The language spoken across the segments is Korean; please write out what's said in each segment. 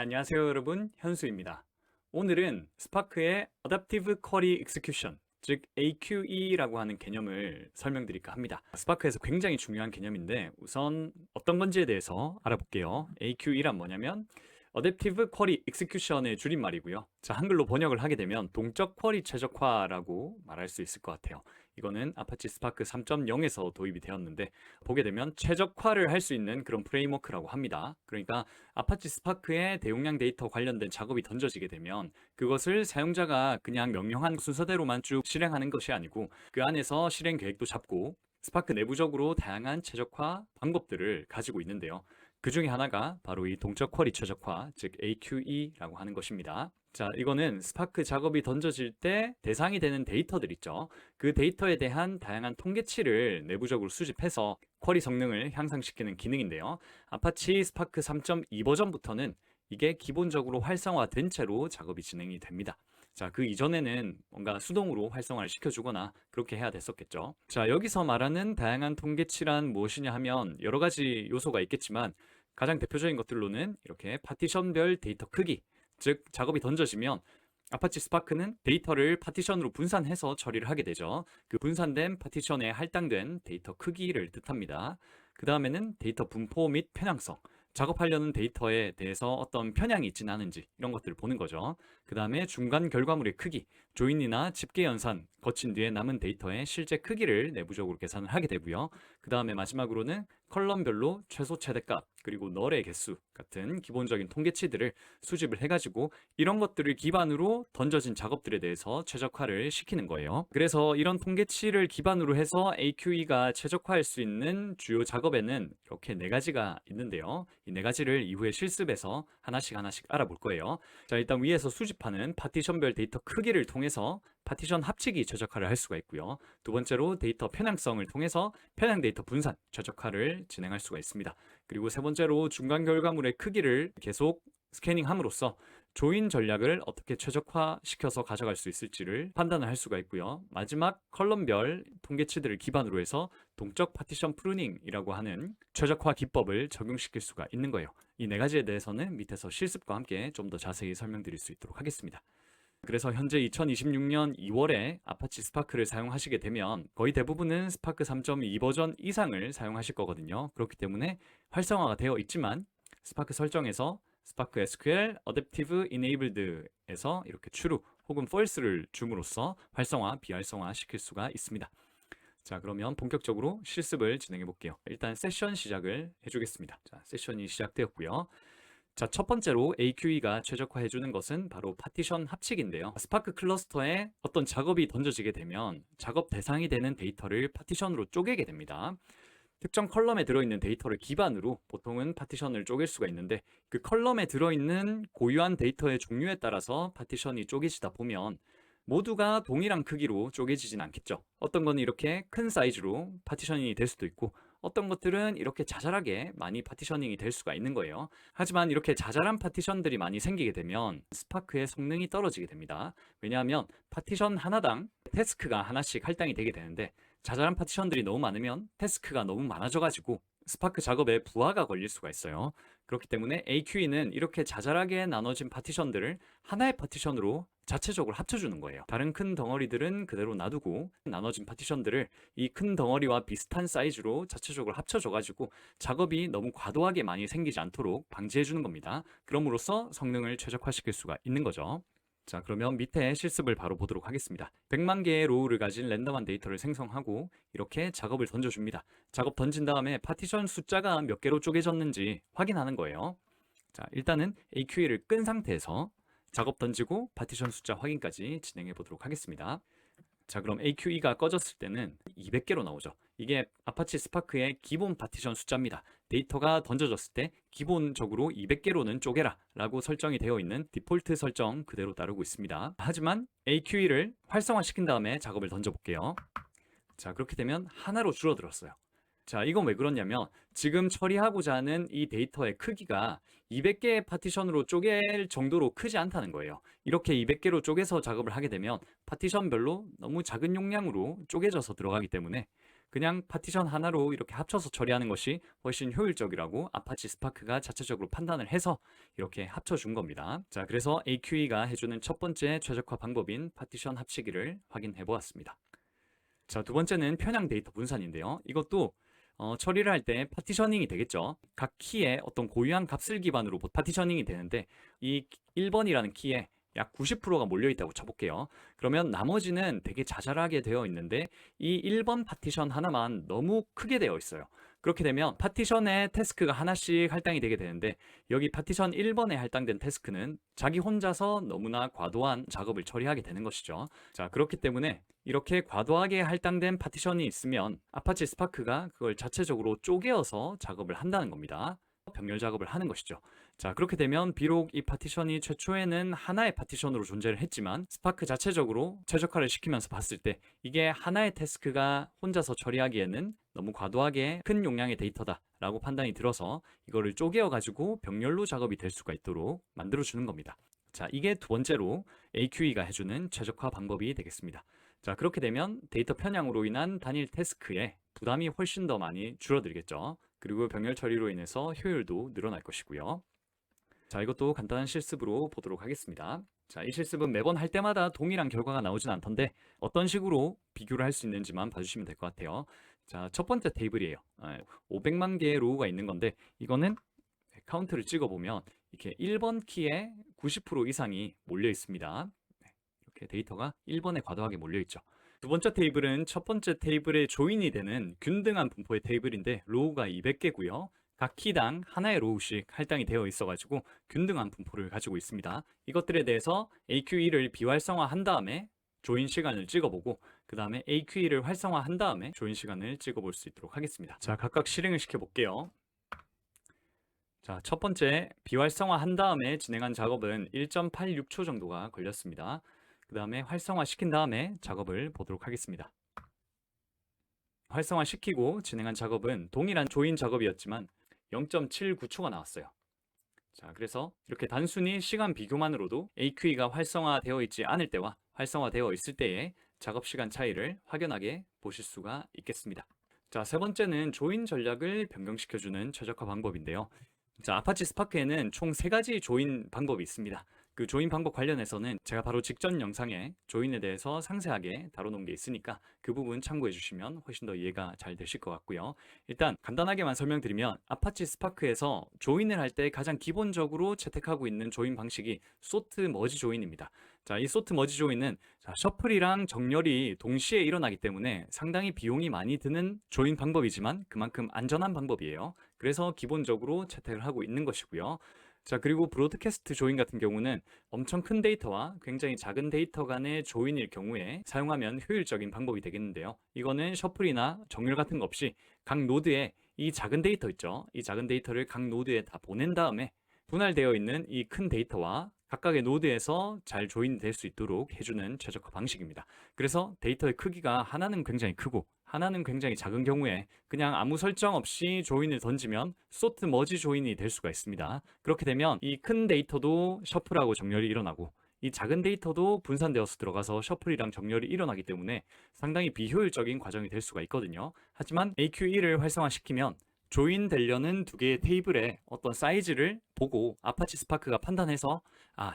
안녕하세요 여러분, 현수입니다. 오늘은 스파크의 Adaptive Query Execution, 즉 AQE라고 하는 개념을 설명드릴까 합니다. 스파크에서 굉장히 중요한 개념인데 우선 어떤 건지에 대해서 알아볼게요. AQE란 뭐냐면 Adaptive Query Execution의 줄임말이고요. 자, 한글로 번역을 하게 되면 동적 쿼리 최적화라고 말할 수 있을 것 같아요. 이거는 아파치 스파크 3.0에서 도입이 되었는데 보게 되면 최적화를 할 수 있는 그런 프레임워크라고 합니다. 그러니까 아파치 스파크에 대용량 데이터 관련된 작업이 던져지게 되면 그것을 사용자가 그냥 명령한 순서대로만 쭉 실행하는 것이 아니고 그 안에서 실행 계획도 잡고 스파크 내부적으로 다양한 최적화 방법들을 가지고 있는데요. 그 중에 하나가 바로 이 동적 쿼리 최적화, 즉 AQE라고 하는 것입니다. 자, 이거는 스파크 작업이 던져질 때 대상이 되는 데이터들 있죠. 그 데이터에 대한 다양한 통계치를 내부적으로 수집해서 쿼리 성능을 향상시키는 기능인데요. 아파치 스파크 3.2 버전부터는 이게 기본적으로 활성화된 채로 작업이 진행이 됩니다. 자, 그 이전에는 뭔가 수동으로 활성화를 시켜주거나 그렇게 해야 됐었겠죠. 자, 여기서 말하는 다양한 통계치란 무엇이냐 하면 여러 가지 요소가 있겠지만 가장 대표적인 것들로는 이렇게 파티션별 데이터 크기, 즉 작업이 던져지면 아파치 스파크는 데이터를 파티션으로 분산해서 처리를 하게 되죠. 그 분산된 파티션에 할당된 데이터 크기를 뜻합니다. 그 다음에는 데이터 분포 및 편향성, 작업하려는 데이터에 대해서 어떤 편향이 있지는 않은지 이런 것들을 보는 거죠. 그 다음에 중간 결과물의 크기, 조인이나 집계 연산 거친 뒤에 남은 데이터의 실제 크기를 내부적으로 계산을 하게 되고요. 그 다음에 마지막으로는 컬럼별로 최소 최대값 그리고 널의 개수 같은 기본적인 통계치들을 수집을 해가지고 이런 것들을 기반으로 던져진 작업들에 대해서 최적화를 시키는 거예요. 그래서 이런 통계치를 기반으로 해서 AQE가 최적화할 수 있는 주요 작업에는 이렇게 네 가지가 있는데요. 이 네 가지를 이후에 실습에서 하나씩 알아볼 거예요. 자, 일단 위에서 수집하는 파티션별 데이터 크기를 통해서 파티션 합치기 최적화를 할 수가 있고요. 두 번째로 데이터 편향성을 통해서 편향 데이터 분산 최적화를 진행할 수가 있습니다. 그리고 세 번째로 중간 결과물의 크기를 계속 스캐닝함으로써 조인 전략을 어떻게 최적화시켜서 가져갈 수 있을지를 판단을 할 수가 있고요. 마지막 컬럼별 통계치들을 기반으로 해서 동적 파티션 프루닝이라고 하는 최적화 기법을 적용시킬 수가 있는 거예요. 이 네 가지에 대해서는 밑에서 실습과 함께 좀 더 자세히 설명드릴 수 있도록 하겠습니다. 그래서 현재 2026년 2월에 아파치 스파크를 사용하시게 되면 거의 대부분은 스파크 3.2 버전 이상을 사용하실 거거든요. 그렇기 때문에 활성화가 되어 있지만 스파크 설정에서 스파크 SQL Adaptive Enabled에서 이렇게 true 혹은 false를 줌으로써 활성화, 비활성화 시킬 수가 있습니다. 자, 그러면 본격적으로 실습을 진행해 볼게요. 일단 세션 시작을 해주겠습니다. 자, 세션이 시작되었고요. 자, 첫 번째로 AQE가 최적화해주는 것은 바로 파티션 합치기인데요. 스파크 클러스터에 어떤 작업이 던져지게 되면 작업 대상이 되는 데이터를 파티션으로 쪼개게 됩니다. 특정 컬럼에 들어있는 데이터를 기반으로 보통은 파티션을 쪼갤 수가 있는데 그 컬럼에 들어있는 고유한 데이터의 종류에 따라서 파티션이 쪼개지다 보면 모두가 동일한 크기로 쪼개지진 않겠죠. 어떤 건 이렇게 큰 사이즈로 파티셔닝이 될 수도 있고 어떤 것들은 이렇게 자잘하게 많이 파티셔닝이 될 수가 있는 거예요. 하지만 이렇게 자잘한 파티션들이 많이 생기게 되면 스파크의 성능이 떨어지게 됩니다. 왜냐하면 파티션 하나당 태스크가 하나씩 할당이 되게 되는데 자잘한 파티션들이 너무 많으면 태스크가 너무 많아져가지고 스파크 작업에 부하가 걸릴 수가 있어요. 그렇기 때문에 AQE는 이렇게 자잘하게 나눠진 파티션들을 하나의 파티션으로 자체적으로 합쳐주는 거예요. 다른 큰 덩어리들은 그대로 놔두고 나눠진 파티션들을 이 큰 덩어리와 비슷한 사이즈로 자체적으로 합쳐줘가지고 작업이 너무 과도하게 많이 생기지 않도록 방지해주는 겁니다. 그럼으로써 성능을 최적화시킬 수가 있는 거죠. 자, 그러면 밑에 실습을 바로 보도록 하겠습니다. 100만 개의 로우를 가진 랜덤한 데이터를 생성하고 이렇게 작업을 던져줍니다. 작업 던진 다음에 파티션 숫자가 몇 개로 쪼개졌는지 확인하는 거예요. 자, 일단은 AQE를 끈 상태에서 작업 던지고 파티션 숫자 확인까지 진행해 보도록 하겠습니다. 자, 그럼 AQE가 꺼졌을 때는 200개로 나오죠. 이게 아파치 스파크의 기본 파티션 숫자입니다. 데이터가 던져졌을 때 기본적으로 200개로는 쪼개라 라고 설정이 되어 있는 디폴트 설정 그대로 따르고 있습니다. 하지만 AQE를 활성화시킨 다음에 작업을 던져볼게요. 자, 그렇게 되면 하나로 줄어들었어요. 자, 이건 왜 그러냐면 지금 처리하고자 하는 이 데이터의 크기가 200개의 파티션으로 쪼갤 정도로 크지 않다는 거예요. 이렇게 200개로 쪼개서 작업을 하게 되면 파티션별로 너무 작은 용량으로 쪼개져서 들어가기 때문에 그냥 파티션 하나로 이렇게 합쳐서 처리하는 것이 훨씬 효율적이라고 아파치 스파크가 자체적으로 판단을 해서 이렇게 합쳐준 겁니다. 자, 그래서 AQE가 해주는 첫 번째 최적화 방법인 파티션 합치기를 확인해 보았습니다. 자, 두 번째는 편향 데이터 분산인데요. 이것도 처리를 할 때 파티셔닝이 되겠죠. 각 키에 어떤 고유한 값을 기반으로 파티셔닝이 되는데 이 1번이라는 키에 약 90%가 몰려 있다고 쳐볼게요. 그러면 나머지는 되게 자잘하게 되어 있는데 이 1번 파티션 하나만 너무 크게 되어 있어요. 그렇게 되면 파티션에 태스크가 하나씩 할당이 되게 되는데 여기 파티션 1번에 할당된 태스크는 자기 혼자서 너무나 과도한 작업을 처리하게 되는 것이죠. 자, 그렇기 때문에 이렇게 과도하게 할당된 파티션이 있으면 아파치 스파크가 그걸 자체적으로 쪼개어서 작업을 한다는 겁니다. 병렬 작업을 하는 것이죠. 자, 그렇게 되면 비록 이 파티션이 최초에는 하나의 파티션으로 존재를 했지만 스파크 자체적으로 최적화를 시키면서 봤을 때 이게 하나의 태스크가 혼자서 처리하기에는 너무 과도하게 큰 용량의 데이터다 라고 판단이 들어서 이거를 쪼개어 가지고 병렬로 작업이 될 수가 있도록 만들어 주는 겁니다. 자, 이게 두 번째로 AQE가 해주는 최적화 방법이 되겠습니다. 자, 그렇게 되면 데이터 편향으로 인한 단일 태스크에 부담이 훨씬 더 많이 줄어들겠죠. 그리고 병렬 처리로 인해서 효율도 늘어날 것이고요. 자, 이것도 간단한 실습으로 보도록 하겠습니다. 자, 이 실습은 매번 할 때마다 동일한 결과가 나오진 않던데 어떤 식으로 비교를 할 수 있는지만 봐주시면 될 것 같아요. 자, 첫 번째 테이블이에요. 500만 개의 로우가 있는 건데 이거는 카운트를 찍어보면 이렇게 1번 키에 90% 이상이 몰려 있습니다. 이렇게 데이터가 1번에 과도하게 몰려 있죠. 두 번째 테이블은 첫 번째 테이블에 조인이 되는 균등한 분포의 테이블인데 로우가 200개고요. 각 키당 하나의 로우씩 할당이 되어 있어가지고 균등한 분포를 가지고 있습니다. 이것들에 대해서 AQE를 비활성화한 다음에 조인 시간을 찍어보고 그 다음에 AQE를 활성화한 다음에 조인 시간을 찍어볼 수 있도록 하겠습니다. 자, 각각 실행을 시켜볼게요. 자, 첫 번째 비활성화한 다음에 진행한 작업은 1.86초 정도가 걸렸습니다. 그 다음에 활성화 시킨 다음에 작업을 보도록 하겠습니다. 활성화 시키고 진행한 작업은 동일한 조인 작업이었지만 0.79초가 나왔어요. 자, 그래서 이렇게 단순히 시간 비교만으로도 AQE가 활성화되어 있지 않을 때와 활성화되어 있을 때의 작업 시간 차이를 확연하게 보실 수가 있겠습니다. 자, 세 번째는 조인 전략을 변경시켜주는 최적화 방법인데요. 자, 아파치 스파크에는 총 3가지 조인 방법이 있습니다. 그 조인 방법 관련해서는 제가 바로 직전 영상에 조인에 대해서 상세하게 다뤄놓은 게 있으니까 그 부분 참고해 주시면 훨씬 더 이해가 잘 되실 것 같고요. 일단 간단하게만 설명드리면 아파치 스파크에서 조인을 할 때 가장 기본적으로 채택하고 있는 조인 방식이 소트 머지 조인입니다. 자, 이 소트 머지 조인은 셔플이랑 정렬이 동시에 일어나기 때문에 상당히 비용이 많이 드는 조인 방법이지만 그만큼 안전한 방법이에요. 그래서 기본적으로 채택을 하고 있는 것이고요. 자, 그리고 브로드캐스트 조인 같은 경우는 엄청 큰 데이터와 굉장히 작은 데이터 간의 조인일 경우에 사용하면 효율적인 방법이 되겠는데요. 이거는 셔플이나 정렬 같은 거 없이 각 노드에 이 작은 데이터 있죠. 이 작은 데이터를 각 노드에 다 보낸 다음에 분할되어 있는 이 큰 데이터와 각각의 노드에서 잘 조인될 수 있도록 해주는 최적화 방식입니다. 그래서 데이터의 크기가 하나는 굉장히 크고 하나는 굉장히 작은 경우에 그냥 아무 설정 없이 조인을 던지면 소트 머지 조인이 될 수가 있습니다. 그렇게 되면 이 큰 데이터도 셔플하고 정렬이 일어나고 이 작은 데이터도 분산되어서 들어가서 셔플이랑 정렬이 일어나기 때문에 상당히 비효율적인 과정이 될 수가 있거든요. 하지만 AQE를 활성화시키면 조인되려는 두 개의 테이블의 어떤 사이즈를 보고 아파치 스파크가 판단해서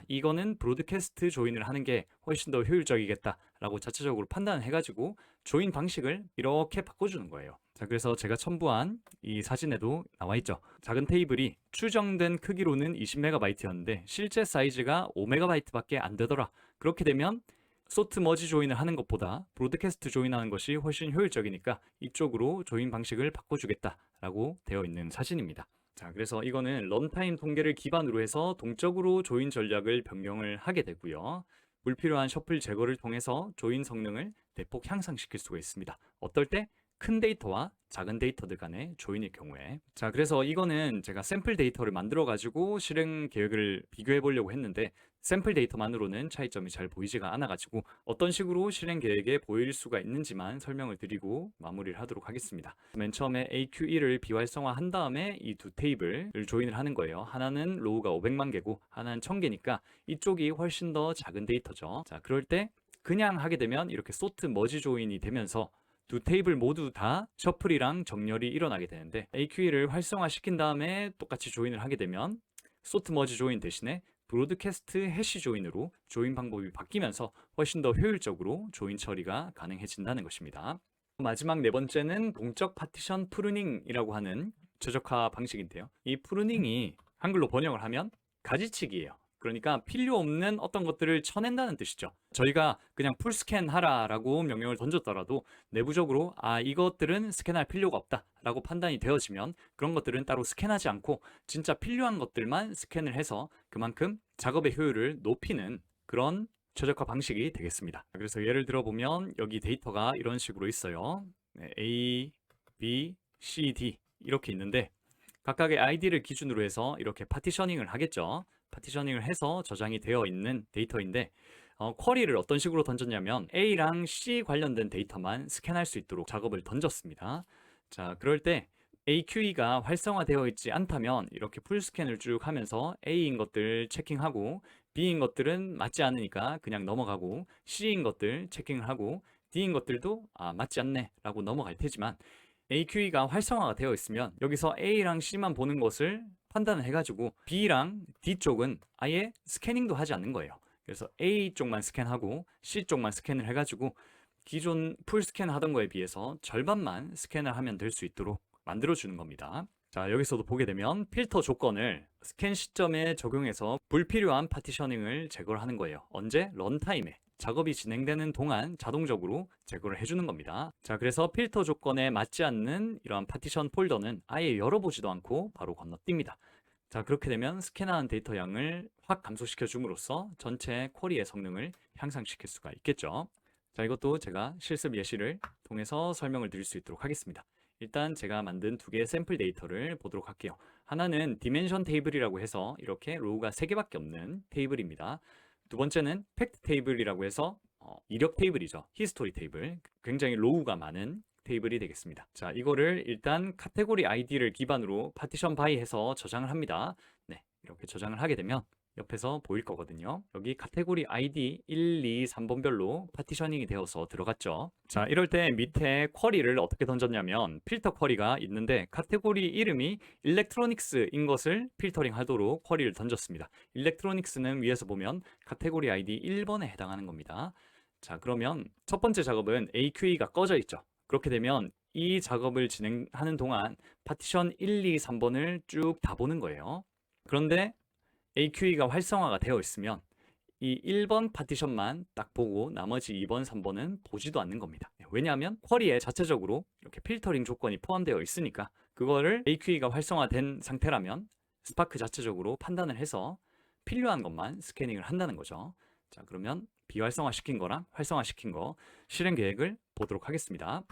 이거는 브로드캐스트 조인을 하는 게 훨씬 더 효율적이겠다 라고 자체적으로 판단해가지고 조인 방식을 이렇게 바꿔주는 거예요. 자, 그래서 제가 첨부한 이 사진에도 나와 있죠. 작은 테이블이 추정된 크기로는 20MB였는데 실제 사이즈가 5MB밖에 안 되더라. 그렇게 되면 소트 머지 조인을 하는 것보다 브로드캐스트 조인하는 것이 훨씬 효율적이니까 이쪽으로 조인 방식을 바꿔주겠다라고 되어 있는 사진입니다. 자, 그래서 이거는 런타임 통계를 기반으로 해서 동적으로 조인 전략을 변경을 하게 되고요. 불필요한 셔플 제거를 통해서 조인 성능을 대폭 향상시킬 수가 있습니다. 어떨 때? 큰 데이터와 작은 데이터들 간의 조인일 경우에. 자, 그래서 이거는 제가 샘플 데이터를 만들어 가지고 실행 계획을 비교해 보려고 했는데 샘플 데이터만으로는 차이점이 잘 보이지가 않아 가지고 어떤 식으로 실행 계획에 보일 수가 있는지만 설명을 드리고 마무리를 하도록 하겠습니다. 맨 처음에 AQE를 비활성화한 다음에 이 두 테이블을 조인을 하는 거예요. 하나는 로우가 500만 개고 하나는 1000개니까 이쪽이 훨씬 더 작은 데이터죠. 자, 그럴 때 그냥 하게 되면 이렇게 소트 머지 조인이 되면서 두 테이블 모두 다 셔플이랑 정렬이 일어나게 되는데 AQE를 활성화시킨 다음에 똑같이 조인을 하게 되면 소트 머지 조인 대신에 브로드캐스트 해시 조인으로 조인 방법이 바뀌면서 훨씬 더 효율적으로 조인 처리가 가능해진다는 것입니다. 마지막 네 번째는 동적 파티션 프루닝이라고 하는 최적화 방식인데요. 이 프루닝이 한글로 번역을 하면 가지치기예요. 그러니까 필요 없는 어떤 것들을 쳐낸다는 뜻이죠. 저희가 그냥 풀 스캔 하라라고 명령을 던졌더라도 내부적으로 이것들은 스캔할 필요가 없다라고 판단이 되어지면 그런 것들은 따로 스캔하지 않고 진짜 필요한 것들만 스캔을 해서 그만큼 작업의 효율을 높이는 그런 최적화 방식이 되겠습니다. 그래서 예를 들어 보면 여기 데이터가 이런 식으로 있어요. 네, A, B, C, D 이렇게 있는데 각각의 아이디를 기준으로 해서 이렇게 파티셔닝을 하겠죠. 파티셔닝을 해서 저장이 되어 있는 데이터인데 쿼리를 어떤 식으로 던졌냐면 A랑 C 관련된 데이터만 스캔할 수 있도록 작업을 던졌습니다. 자, 그럴 때 AQE가 활성화되어 있지 않다면 이렇게 풀 스캔을 쭉 하면서 A인 것들 체킹하고 B인 것들은 맞지 않으니까 그냥 넘어가고 C인 것들 체킹을 하고 D인 것들도 맞지 않네 라고 넘어갈 테지만 AQE가 활성화가 되어 있으면 여기서 A랑 C만 보는 것을 판단을 해가지고 B랑 D 쪽은 아예 스캐닝도 하지 않는 거예요. 그래서 A 쪽만 스캔하고 C 쪽만 스캔을 해가지고 기존 풀 스캔 하던 거에 비해서 절반만 스캔을 하면 될 수 있도록 만들어주는 겁니다. 자, 여기서도 보게 되면 필터 조건을 스캔 시점에 적용해서 불필요한 파티셔닝을 제거를 하는 거예요. 언제? 런타임에. 작업이 진행되는 동안 자동적으로 제거를 해주는 겁니다. 자, 그래서 필터 조건에 맞지 않는 이러한 파티션 폴더는 아예 열어보지도 않고 바로 건너뜁니다. 자, 그렇게 되면 스캔한 데이터 양을 확 감소시켜 줌으로써 전체 쿼리의 성능을 향상시킬 수가 있겠죠. 자, 이것도 제가 실습 예시를 통해서 설명을 드릴 수 있도록 하겠습니다. 일단 제가 만든 두 개의 샘플 데이터를 보도록 할게요. 하나는 디멘션 테이블이라고 해서 이렇게 로우가 3개밖에 없는 테이블입니다. 두 번째는 팩트 테이블이라고 해서 이력 테이블이죠. 히스토리 테이블. 굉장히 로우가 많은 테이블이 되겠습니다. 자, 이거를 일단 카테고리 아이디를 기반으로 파티션 바이 해서 저장을 합니다. 네, 이렇게 저장을 하게 되면 옆에서 보일 거거든요. 여기 카테고리 아이디 1, 2, 3번별로 파티셔닝이 되어서 들어갔죠. 자, 이럴 때 밑에 쿼리를 어떻게 던졌냐면 필터 쿼리가 있는데 카테고리 이름이 일렉트로닉스인 것을 필터링 하도록 쿼리를 던졌습니다. 일렉트로닉스는 위에서 보면 카테고리 아이디 1번에 해당하는 겁니다. 자, 그러면 첫 번째 작업은 AQE가 꺼져 있죠. 그렇게 되면 이 작업을 진행하는 동안 파티션 1, 2, 3번을 쭉 다 보는 거예요. 그런데 AQE가 활성화가 되어 있으면 이 1번 파티션만 딱 보고 나머지 2번, 3번은 보지도 않는 겁니다. 왜냐하면 쿼리에 자체적으로 이렇게 필터링 조건이 포함되어 있으니까 그거를 AQE가 활성화된 상태라면 스파크 자체적으로 판단을 해서 필요한 것만 스캐닝을 한다는 거죠. 자, 그러면 비활성화시킨 거랑 활성화시킨 거 실행 계획을 보도록 하겠습니다.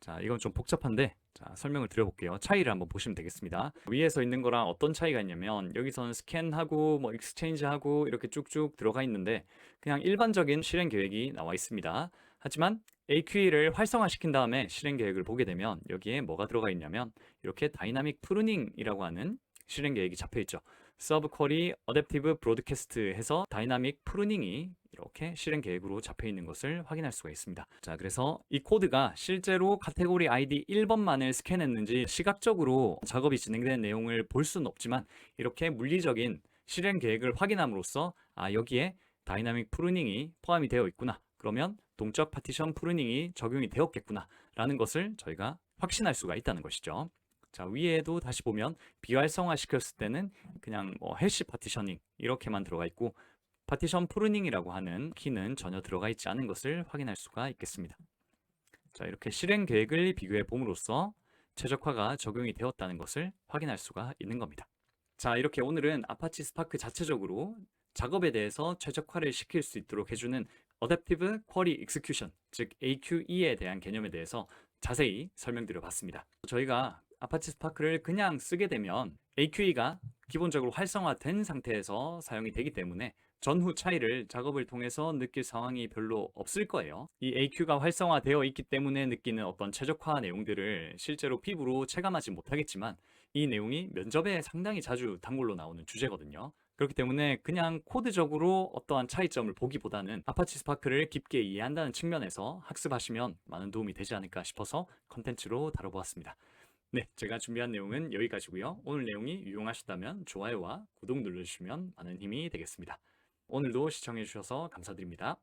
자, 이건 좀 복잡한데 자, 설명을 드려볼게요. 차이를 한번 보시면 되겠습니다. 위에서 있는 거랑 어떤 차이가 있냐면 여기서는 스캔하고 뭐 익스체인지하고 이렇게 쭉쭉 들어가 있는데 그냥 일반적인 실행 계획이 나와 있습니다. 하지만 AQE를 활성화시킨 다음에 실행 계획을 보게 되면 여기에 뭐가 들어가 있냐면 이렇게 다이나믹 프루닝이라고 하는 실행 계획이 잡혀 있죠. 서브 쿼리 어댑티브 브로드캐스트 해서 다이나믹 프루닝이 이렇게 실행 계획으로 잡혀 있는 것을 확인할 수가 있습니다. 자, 그래서 이 코드가 실제로 카테고리 아이디 1번만을 스캔했는지 시각적으로 작업이 진행되는 내용을 볼 수는 없지만 이렇게 물리적인 실행 계획을 확인함으로써 여기에 다이나믹 프루닝이 포함이 되어 있구나. 그러면 동적 파티션 프루닝이 적용이 되었겠구나 라는 것을 저희가 확신할 수가 있다는 것이죠. 자, 위에도 다시 보면 비활성화 시켰을 때는 그냥 해시 파티셔닝 이렇게만 들어가 있고 파티션 프루닝이라고 하는 키는 전혀 들어가 있지 않은 것을 확인할 수가 있겠습니다. 자, 이렇게 실행 계획을 비교해 봄으로써 최적화가 적용이 되었다는 것을 확인할 수가 있는 겁니다. 자, 이렇게 오늘은 아파치 스파크 자체적으로 작업에 대해서 최적화를 시킬 수 있도록 해주는 Adaptive Query Execution, 즉 AQE에 대한 개념에 대해서 자세히 설명드려 봤습니다. 저희가 아파치 스파크를 그냥 쓰게 되면 AQE가 기본적으로 활성화된 상태에서 사용이 되기 때문에 전후 차이를 작업을 통해서 느낄 상황이 별로 없을 거예요. 이 AQ가 활성화되어 있기 때문에 느끼는 어떤 최적화 내용들을 실제로 피부로 체감하지 못하겠지만 이 내용이 면접에 상당히 자주 단골로 나오는 주제거든요. 그렇기 때문에 그냥 코드적으로 어떠한 차이점을 보기보다는 아파치 스파크를 깊게 이해한다는 측면에서 학습하시면 많은 도움이 되지 않을까 싶어서 컨텐츠로 다뤄보았습니다. 네, 제가 준비한 내용은 여기까지고요. 오늘 내용이 유용하셨다면 좋아요와 구독 눌러주시면 많은 힘이 되겠습니다. 오늘도 시청해주셔서 감사드립니다.